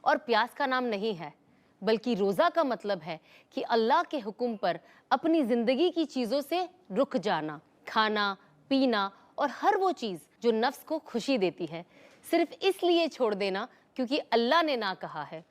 اور प्यास का नाम नहीं है, बल्कि रोज़ा का मतलब है कि अल्लाह के हुक्म पर अपनी ज़िंदगी की चीज़ों से रुक जाना, खाना, पीना और हर वो चीज़ जो नफ्स को खुशी देती है, सिर्फ इसलिए छोड़ देना क्योंकि अल्लाह ने ना कहा है।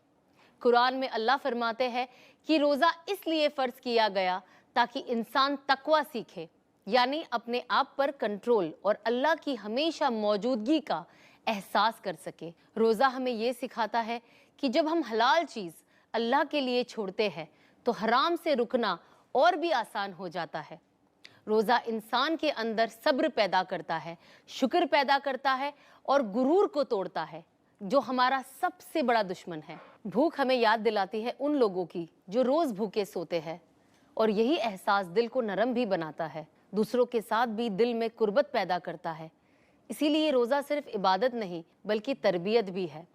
कुरान में अल्लाह फरमाते हैं कि रोज़ा इसलिए फ़र्ज़ किया गया ताकि इंसान तकवा सीखे, यानी अपने आप पर कंट्रोल और अल्लाह की हमेशा मौजूदगी का एहसास कर सके। रोज़ा हमें ये सिखाता है कि जब हम हलाल चीज़ अल्लाह के लिए छोड़ते हैं तो हराम से रुकना और भी आसान हो जाता है। रोज़ा इंसान के अंदर सब्र पैदा करता है, शुक्र पैदा करता है और गुरूर को तोड़ता है, जो हमारा सबसे बड़ा दुश्मन है। भूख हमें याद दिलाती है उन लोगों की जो रोज़ भूखे सोते हैं, और यही एहसास दिल को नरम भी बनाता है, दूसरों के साथ भी दिल में कुर्बत पैदा करता है। इसीलिए रोज़ा सिर्फ इबादत नहीं बल्कि तरबियत भी है।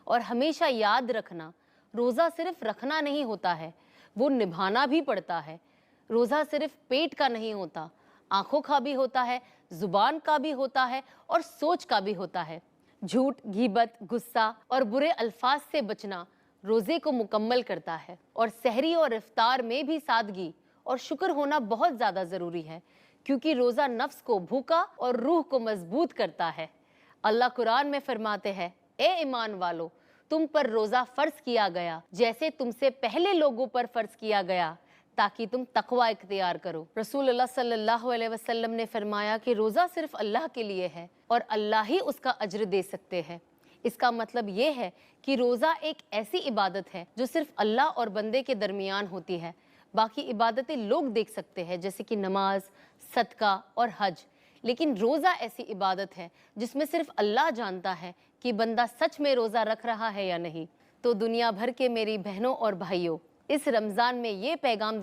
और हमेशा याद रखना, रोज़ा सिर्फ रखना नहीं होता है, वो निभाना भी पड़ता है। रोज़ा सिर्फ पेट का नहीं होता, आँखों का भी होता है, ज़ुबान का भी होता है और सोच का भी होता है। झूठ, गीबत, गुस्सा और बुरे अल्फाज से बचना रोज़े को मुकम्मल करता है। और सहरी और इफ्तार में भी सादगी और शुक्र होना बहुत ज़्यादा ज़रूरी है, क्योंकि रोज़ा नफ्स को भूखा और रूह को मजबूत करता है। अल्लाह कुरान में फरमाते हैं, ए ईमान वालो, तुम पर रोज़ा फ़र्ज़ किया गया जैसे तुमसे पहले लोगों पर फ़र्ज़ किया गया, ताकि तुम तकवा इख्तियार करो। रसूलुल्लाह सल्लल्लाहु अलैहि वसल्लम ने फरमाया कि रोज़ा सिर्फ अल्लाह के लिए है और अल्लाह ही उसका अज्र दे सकते हैं। इसका मतलब ये है कि रोज़ा एक ऐसी इबादत है जो सिर्फ अल्लाह और बंदे के दरमियान होती है। बाकी इबादतें लोग देख सकते हैं, जैसे कि नमाज, सदका और हज, लेकिन रोज़ा ऐसी इबादत है जिसमें सिर्फ अल्लाह जानता है कि बंदा सच में रोज़ा रख रहा है या नहीं। तो दुनिया भर के मेरी बहनों और भाइयों, इस रमज़ान में ये पैगाम